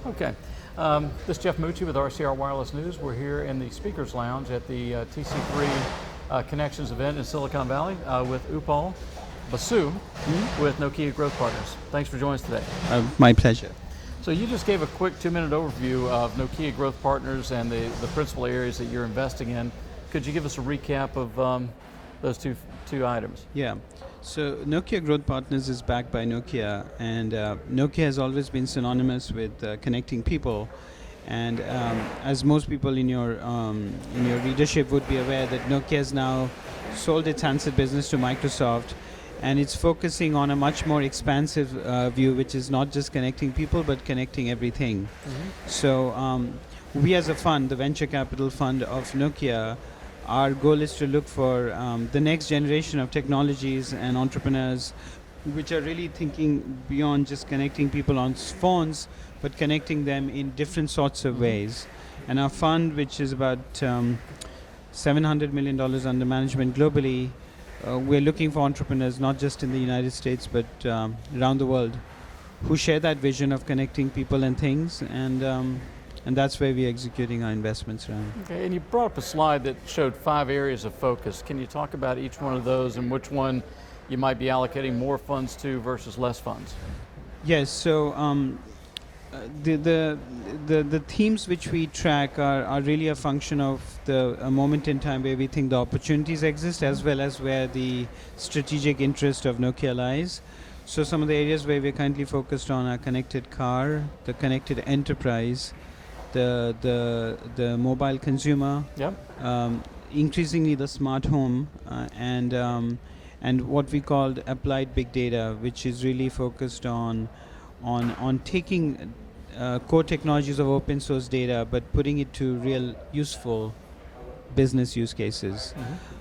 Okay. This is Jeff Mucci with RCR Wireless News. We're here in the Speakers Lounge at the TC3 Connections event in Silicon Valley with Upal Basu with Nokia Growth Partners. Thanks for joining us today. My pleasure. So you just gave a quick 2-minute overview of Nokia Growth Partners and the principal areas that you're investing in. Could you give us a recap of those two items? Yeah. So Nokia Growth Partners is backed by Nokia, and Nokia has always been synonymous with connecting people. And as most people in your readership would be aware, that Nokia has now sold its handset business to Microsoft, and it's focusing on a much more expansive view, which is not just connecting people, but connecting everything. So we as a fund, the venture capital fund of Nokia, our goal is to look for the next generation of technologies and entrepreneurs which are really thinking beyond just connecting people on phones, but connecting them in different sorts of ways. And our fund, which is about $700 million under management globally, we're looking for entrepreneurs not just in the United States, but around the world, who share that vision of connecting people and things, and that's where we're executing our investments around. Okay, and you brought up a slide that showed 5 areas of focus. Can you talk about each one of those and which one you might be allocating more funds to versus less funds? Yes, so the themes which we track are really a function of a moment in time where we think the opportunities exist, as well as where the strategic interest of Nokia lies. So some of the areas where we're currently focused on are connected car, the connected enterprise, the mobile consumer, increasingly the smart home, and what we called applied big data, which is really focused on taking core technologies of open source data, but putting it to real useful business use cases.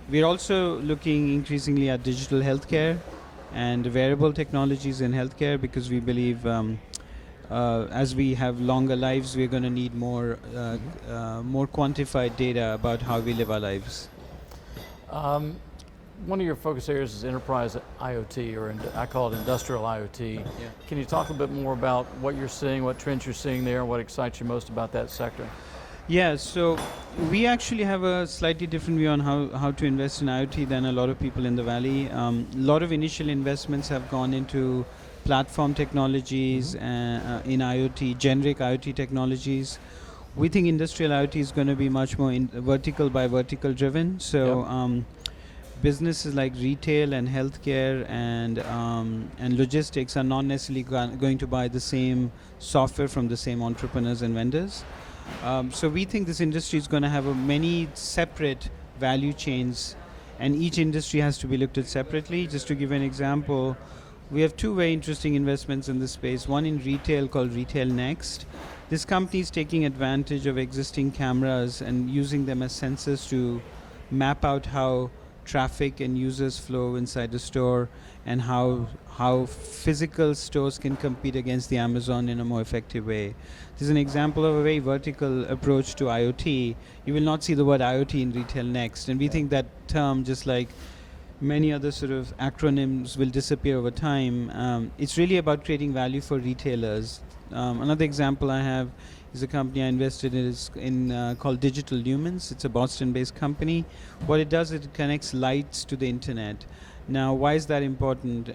We're also looking increasingly at digital healthcare and wearable technologies in healthcare, because we believe as we have longer lives, we're going to need more quantified data about how we live our lives. One of your focus areas is enterprise IoT, or I call it industrial IoT. Can you talk a bit more about what you're seeing, what trends you're seeing there, what excites you most about that sector? Yeah, so we actually have a slightly different view on how to invest in IoT than a lot of people in the Valley. A lot of initial investments have gone into platform technologies in IoT, generic IoT technologies. We think industrial IoT is going to be much more vertical by vertical driven. So businesses like retail and healthcare and logistics are not necessarily going to buy the same software from the same entrepreneurs and vendors. So we think this industry is going to have many separate value chains, and each industry has to be looked at separately. Just to give an example, we have 2 very interesting investments in this space. One in retail called Retail Next. This company is taking advantage of existing cameras and using them as sensors to map out how traffic and users flow inside the store, and how physical stores can compete against the Amazon in a more effective way. This is an example of a very vertical approach to IoT. You will not see the word IoT in Retail Next, and we think that term, just like many other sort of acronyms, will disappear over time. It's really about creating value for retailers. Another example I have is a company I invested in called Digital Lumens. It's a Boston-based company. What it does, it connects lights to the internet. Now, why is that important?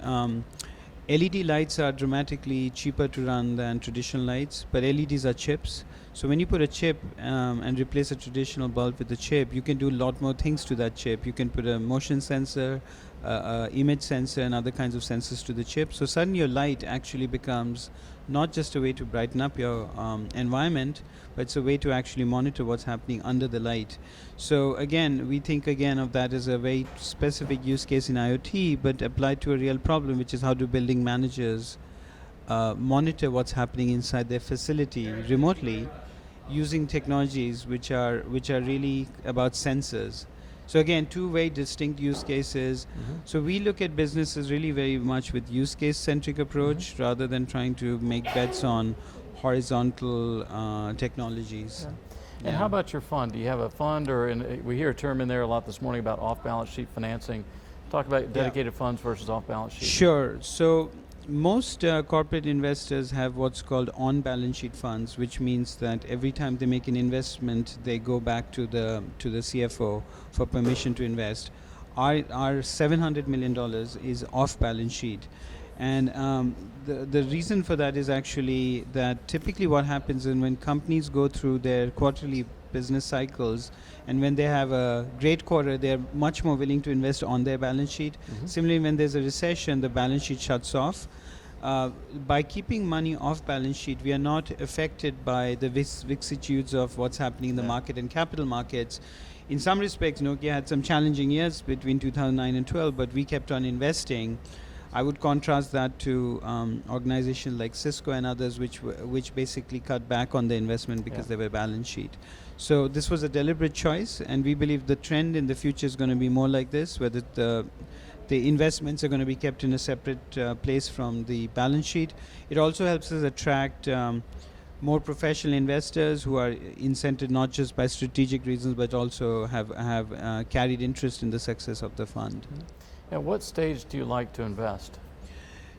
LED lights are dramatically cheaper to run than traditional lights, but LEDs are chips. So when you put a chip and replace a traditional bulb with a chip, you can do a lot more things to that chip. You can put a motion sensor, image sensor, and other kinds of sensors to the chip. So suddenly your light actually becomes not just a way to brighten up your environment, but it's a way to actually monitor what's happening under the light. So again, we think again of that as a very specific use case in IoT, but applied to a real problem, which is how do building managers monitor what's happening inside their facility remotely, using technologies which are really about sensors. So again, 2 very distinct use cases. So we look at businesses really very much with use case centric approach, rather than trying to make bets on horizontal technologies. And how about your fund? Do you have a fund, or we hear a term in there a lot this morning about off-balance sheet financing. Talk about dedicated funds versus off-balance sheet. Sure. So Most corporate investors have what's called on-balance sheet funds, which means that every time they make an investment, they go back to the CFO for permission to invest. Our $700 million is off-balance sheet. And the reason for that is actually that typically what happens is when companies go through their quarterly business cycles, and when they have a great quarter, they're much more willing to invest on their balance sheet. Similarly, when there's a recession, the balance sheet shuts off. By keeping money off balance sheet, we are not affected by the vicissitudes of what's happening in the market and capital markets. In some respects, Nokia had some challenging years between 2009 and 12, but we kept on investing. I would contrast that to organizations like Cisco and others, which basically cut back on the investment because they were balance sheet. So this was a deliberate choice, and we believe the trend in the future is going to be more like this, where the investments are going to be kept in a separate place from the balance sheet. It also helps us attract more professional investors who are incented not just by strategic reasons, but also have carried interest in the success of the fund. At what stage do you like to invest?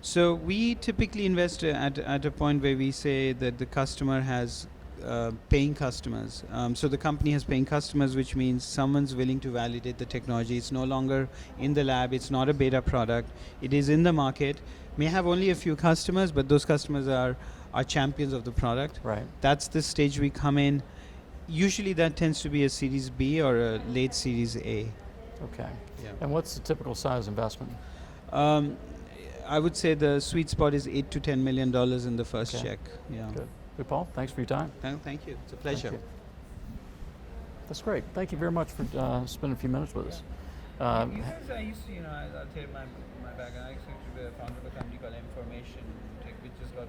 So we typically invest at a point where we say that the customer has paying customers. So the company has paying customers, which means someone's willing to validate the technology. It's no longer in the lab. It's not a beta product. It is in the market. May have only a few customers, but those customers are champions of the product. Right. That's the stage we come in. Usually that tends to be a Series B or a late Series A. Okay. Yeah. And what's the typical size investment? I would say the sweet spot is $8 to $10 million in the first check. Yeah. Good. Upal, thanks for your time. Thank you. It's a pleasure. Thank you. That's great. Thank you very much for spending a few minutes with us. I used to, I'll tell you my background. I used to be a founder of a company called Information Tech, which just got